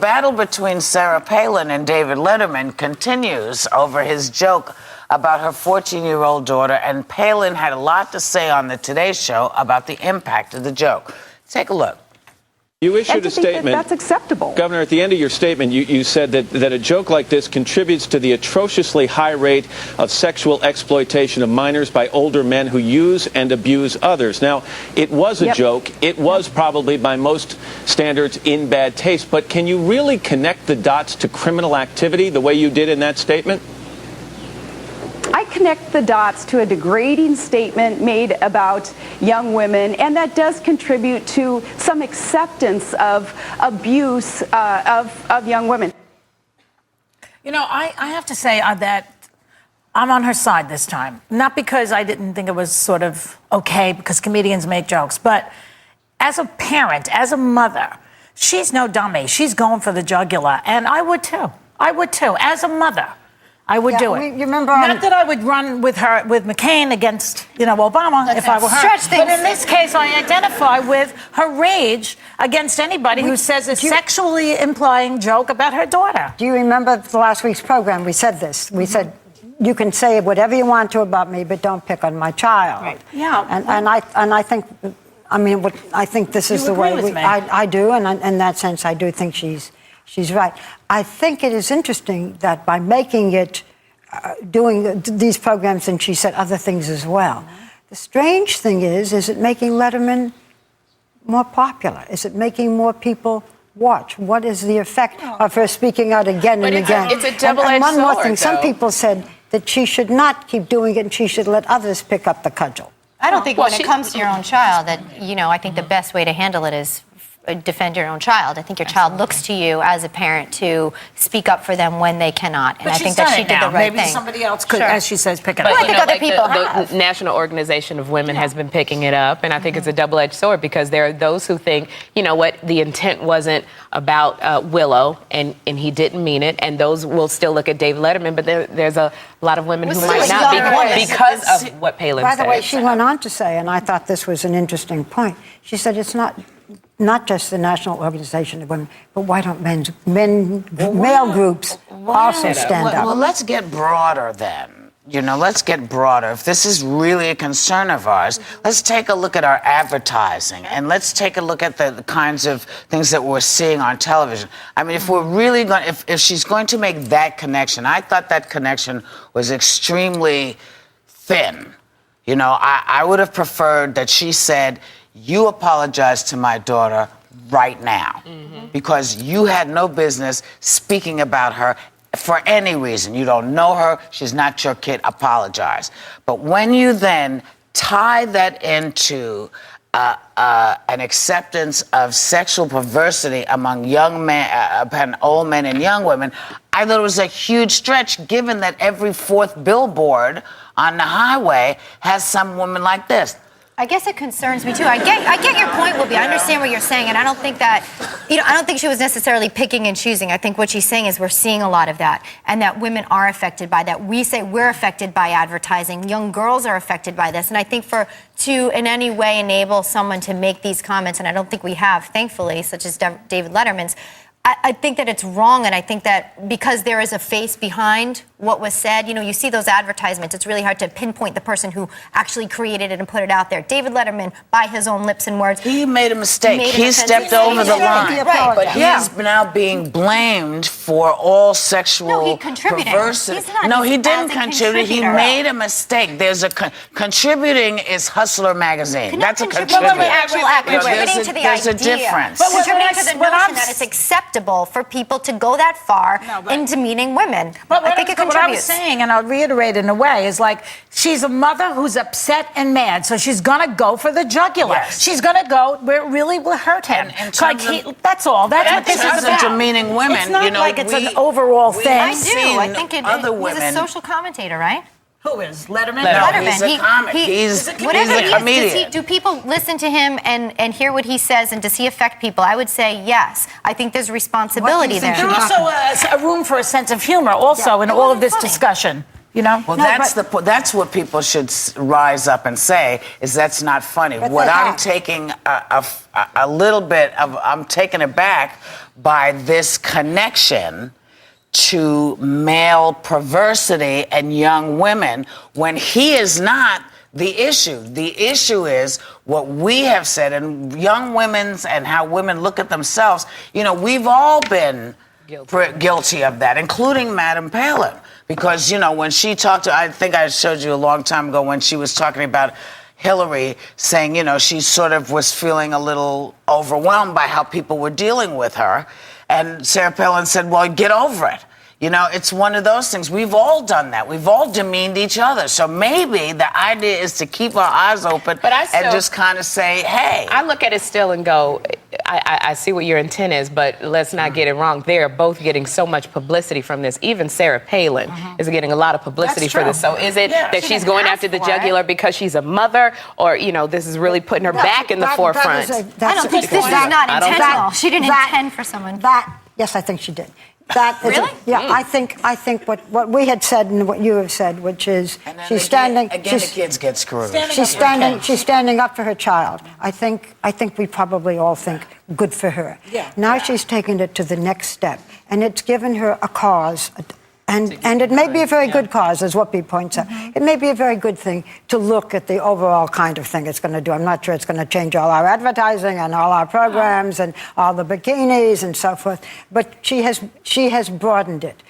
Battle between Sarah Palin and David Letterman continues over his joke about her 14-year-old daughter, and Palin had a lot to say on the Today Show about the impact of the joke. Take a look. You issued a statement. That's acceptable. Governor, at the end of your statement, you said that a joke like this contributes to the atrociously high rate of sexual exploitation of minors by older men who use and abuse others. Now, it was a joke. It was probably, by most standards, in bad taste. But can you really connect the dots to criminal activity the way you did in that statement? I connect the dots to a degrading statement made about young women, and that does contribute to some acceptance of abuse of young women. You know, I have to say that I'm on her side this time. Not because I didn't think it was sort of okay, because comedians make jokes, but as a parent, as a mother, she's no dummy. She's going for the jugular, and I would too. I would too, as a mother. I would do it. You remember Not that I would run with her, with McCain against, Obama if I were her. Stretch things. But in this case, I identify with her rage against anybody who says a sexually implying joke about her daughter. Do you remember the last week's program? We said this. We said, you can say whatever you want to about me, but don't pick on my child. Right. Yeah. And I think, I think this is the way I do, and in that sense, I do think she's right. I think it is interesting that by making it, doing these programs, and she said other things as well. The strange thing is it making Letterman more popular? Is it making more people watch? What is the effect of her speaking out again and again? It's a double-edged and one more thing, sword, some though. people said that she should not keep doing it and she should let others pick up the cudgel. I don't think when it comes to your own child that, I think the best way to handle it is defend your own child. I think your child looks to you as a parent to speak up for them when they cannot. And I think that she did the right thing. Maybe somebody else could, as she says, pick it up. I think other people have. The National Organization of Women has been picking it up, and I think it's a double-edged sword because there are those who think, the intent wasn't about Willow, and he didn't mean it, and those will still look at David Letterman, but there's a lot of women who might not be because of what Palin said. By the way, she went on to say, and I thought this was an interesting point, she said it's not just the National Organization of Women, but why don't male groups also stand up? Well, let's get broader then. Let's get broader. If this is really a concern of ours, let's take a look at our advertising, and let's take a look at the kinds of things that we're seeing on television. I mean, if we're really going, if she's going to make that connection, I thought that connection was extremely thin. I would have preferred that she said, you apologize to my daughter right now because you had no business speaking about her for any reason. You don't know her. She's not your kid. Apologize. But when you then tie that into an acceptance of sexual perversity among young men, old men and young women, I thought it was a huge stretch given that every fourth billboard on the highway has some woman like this. I guess it concerns me too. I get your point, Whoopi. I understand what you're saying, and I don't think that, I don't think she was necessarily picking and choosing. I think what she's saying is we're seeing a lot of that, and that women are affected by that. We say we're affected by advertising. Young girls are affected by this, and I think to in any way enable someone to make these comments, and I don't think we have, thankfully, such as David Letterman's. I think that it's wrong, and I think that because there is a face behind what was said, you see those advertisements, it's really hard to pinpoint the person who actually created it and put it out there. David Letterman, by his own lips and words. He made a mistake. He stepped over the line. Right. But he's now being blamed for all sexual perversity. No, he didn't contribute. He made a mistake. There's a contributing is Hustler magazine. That's a contributing. Contributing to the idea. There's a difference. But contributing to the notion that it's acceptable for people to go that far in demeaning women. But I think it contributes. What I was saying, and I'll reiterate in a way, is like she's a mother who's upset and mad, so she's gonna go for the jugular. Yes. She's gonna go where it really will hurt him. That's all. That's what this is about. Demeaning women. It's not like it's an overall thing. I do. I think he's a social commentator, right? Who is? Letterman? No, he's a comic. He's a comedian. Do people listen to him and hear what he says, and does he affect people? I would say yes. I think there's responsibility there. There's also a room for a sense of humor also in all of this discussion. Well, that's what people should rise up and say, is that's not funny. What I'm taking a little bit of, I'm taking it back by this connection to male perversity and young women when he is not the issue. The issue is what we have said, and young women's and how women look at themselves. You know, we've all been guilty of that, including Madam Palin. Because, you know, when she talked I think I showed you a long time ago when she was talking about Hillary, saying, you know, she sort of was feeling a little overwhelmed by how people were dealing with her. And Sarah Palin said, well, get over it. You know, it's one of those things. We've all done that. We've all demeaned each other. So maybe the idea is to keep our eyes open and just kind of say, hey. I look at it still and go, I see what your intent is, but let's not get it wrong. They're both getting so much publicity from this. Even Sarah Palin is getting a lot of publicity for this. So is it that she's going after the jugular because she's a mother, or, you know, this is really putting her back in the forefront? I don't think this is not intentional. She didn't intend for someone. Yes, I think she did. That is really? I think what we had said and what you have said, which is she's standing. Again, the kids get screwed. She's standing up for her child. I think we probably all think good for her. Yeah. Now she's taken it to the next step, and it's given her a cause. And it may be a very good cause, as Whoopi points out. It may be a very good thing to look at the overall kind of thing it's going to do. I'm not sure it's going to change all our advertising and all our programs and all the bikinis and so forth. But she has broadened it.